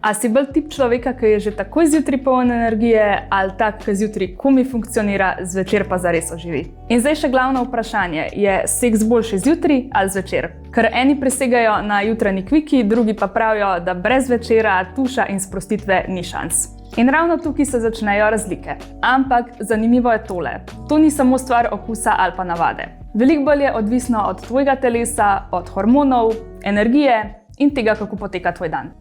A si bolj tip človeka, ki je že takoj zjutraj poln energije, ali tak, ki zjutraj komaj funkcionira, zvečer pa zares oživi? In zdaj še glavno vprašanje, je seks boljši zjutraj ali zvečer? Ker eni prisegajo na jutranji kviki, drugi pa pravijo, da brez večera, tuša in sprostitve ni šans. In ravno tukaj se začnejo razlike. Ampak zanimivo je tole. To ni samo stvar okusa ali pa navade. Veliko bolj je odvisno od tvojega telesa, od hormonov, energije in tega, kako poteka tvoj dan.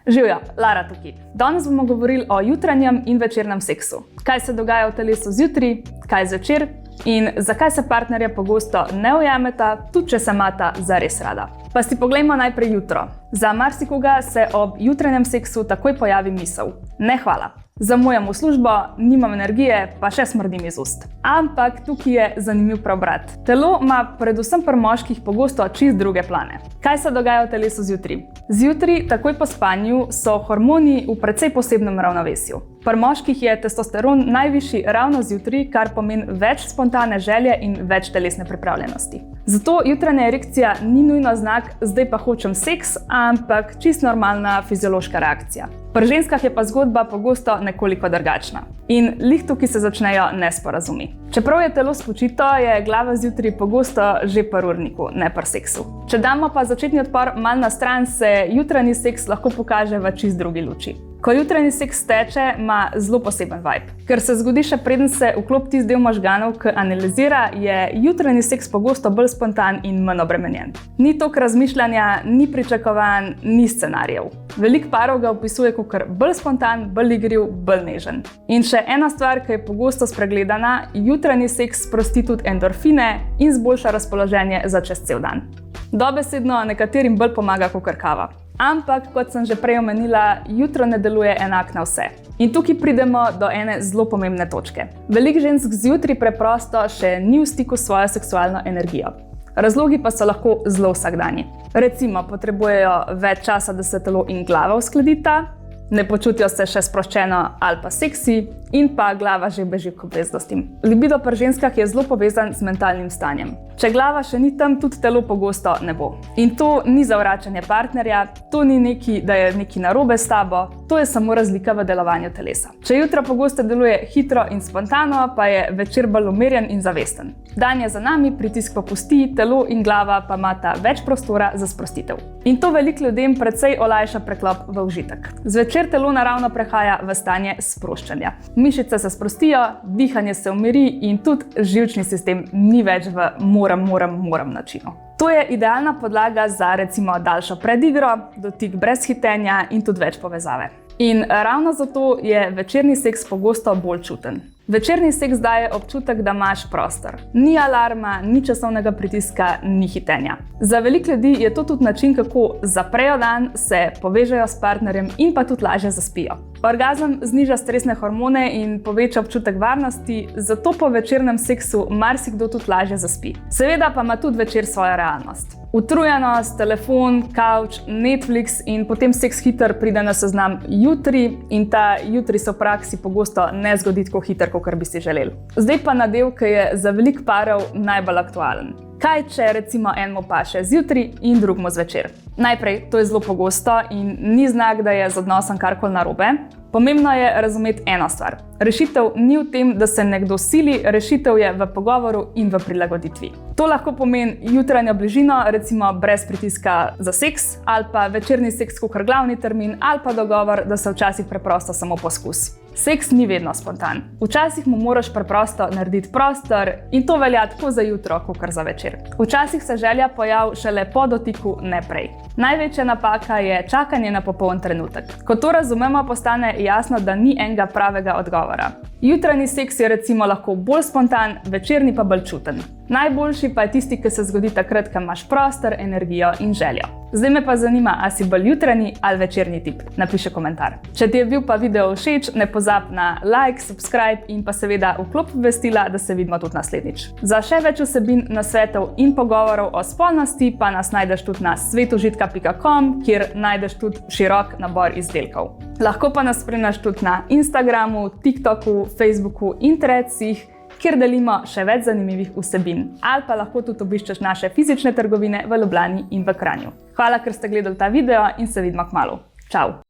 Živjo, Lara tukaj. Danes bomo govorili o jutranjem in večernem seksu. Kaj se dogaja v telesu zjutraj, kaj zvečer in zakaj se partnerja pogosto ne ujameta, tudi če se imata zares rada. Pa si poglejmo najprej jutro. Za marsikoga se ob jutranjem seksu takoj pojavi misel: ne hvala. Zamujam v službo, nimam energije, pa še smrdim iz ust. Ampak tukaj je zanimiv preobrat. Telo ima predvsem pri moških pogosto čist druge plane. Kaj se dogaja v telesu zjutraj? Zjutraj, takoj po spanju, so hormoni v precej posebnem ravnovesju. Pri moških je testosteron najvišji ravno zjutraj, kar pomeni več spontane želje in več telesne pripravljenosti. Zato jutranja erekcija ni nujno znak, zdaj pa hočem seks, ampak čisto normalna fiziološka reakcija. Pri ženskah je pa zgodba pogosto nekoliko drugačna. In lih tukaj se začnejo nesporazumi. Čeprav je telo spočito, je glava zjutraj pogosto že pri urniku, ne pri seksu. Če damo pa začetni odpor mal na stran, se jutranji seks lahko pokaže v čist drugi luči. Ko jutranji seks teče, ima zelo poseben vibe. Ker se zgodi še preden se vklopi tisti del možganov, ki analizira, je jutranji seks pogosto bolj spontan in manj obremenjen. Ni toliko razmišljanja, ni pričakovanj, ni scenarijev. Veliko parov ga opisuje kot bolj spontan, bolj igriv, bolj nežen. In še ena stvar, ki je pogosto spregledana, jutranji seks sprosti tudi endorfine in zboljša razpoloženje za čez cel dan. Dobesedno nekaterim bolj pomaga kakor kava. Ampak, kot sem že prej omenila, jutro ne deluje enak na vse. In tukaj pridemo do ene zelo pomembne točke. Veliko žensk zjutraj preprosto še ni v stiku s svojo seksualno energijo. Razlogi pa so lahko zelo vsakdanji. Recimo, potrebujejo več časa, da se telo in glava uskladita, ne počutijo se še sproščeno ali pa seksi in pa glava že beži k obvezdostim. Libido pri ženskah je zelo povezan z mentalnim stanjem. Če glava še ni tam, tudi telo pogosto ne bo. In to ni zavračanje partnerja, to ni neki, da je nekaj narobe s tabo, to je samo razlika v delovanju telesa. Če jutro pogosto deluje hitro in spontano, pa je večer bolj umirjen in zavesten. Dan je za nami, pritisk popusti, telo in glava pa imata več prostora za sprostitev. In to veliko ljudem precej olajša preklop v užitek. Zvečer telo naravno prehaja v stanje sproščanja. Mišice se sprostijo, dihanje se umiri in tudi živčni sistem ni več v moram načinu. To je idealna podlaga za recimo daljšo predigro, dotik brez hitenja in tudi več povezave. In ravno zato je večerni seks pogosto bolj čuten. Večerni seks daje občutek, da imaš prostor. Ni alarma, ni časovnega pritiska, ni hitenja. Za veliko ljudi je to tudi način, kako zaprejo dan, se povežejo s partnerjem in pa tudi lažje zaspijo. Orgazem zniža stresne hormone in poveča občutek varnosti, zato po večernem seksu marsikdo tudi lažje zaspi. Seveda pa ima tudi večer svojo realnost. Utrujenost, telefon, kavč, Netflix in potem seks hiter pride na seznam jutri in ta jutri se v praksi pogosto ne zgodi tako hiter, kakor bi si želeli. Zdaj pa nadev, ki je za veliko parov najbolj aktualen. Kaj, če recimo enemu paše zjutraj in drugemu zvečer? Najprej, to je zelo pogosto in ni znak, da je z odnosom karkoli narobe. Pomembno je razumeti eno stvar. Rešitev ni v tem, da se nekdo sili, rešitev je v pogovoru in v prilagoditvi. To lahko pomeni jutranjo bližino, recimo brez pritiska za seks, ali pa večerni seks kot glavni termin, ali pa dogovor, da se včasih preprosto samo poskus. Seks ni vedno spontan. Včasih mu moraš preprosto narediti prostor in to velja tako za jutro, kot za večer. Včasih se želja pojavi šele po dotiku, ne prej. Največja napaka je čakanje na popoln trenutek. Ko to razumemo, postane jasno, da ni enega pravega odgovora. Jutranji seks je recimo lahko bolj spontan, večerni pa bolj čuten. Najboljši pa je tisti, ki se zgodi takrat, ko imaš prostor, energijo in željo. Zdaj me pa zanima, a si bolj jutranji ali večerni tip? Napiši komentar. Če ti je bil pa video všeč, ne pozabi na like, subscribe in pa seveda vklop obvestila, da se vidimo tudi naslednjič. Za še več vsebin, nasvetov in pogovorov o spolnosti pa nas najdeš tudi na svetožitka.com, kjer najdeš tudi širok nabor izdelkov. Lahko pa nas spremljaš tudi na Instagramu, TikToku, Facebooku in Threadsih, kjer delimo še več zanimivih vsebin. Ali pa lahko tudi obiščeš naše fizične trgovine v Ljubljani in v Kranju. Hvala, ker ste gledali ta video in se vidimo kmalu. Čau!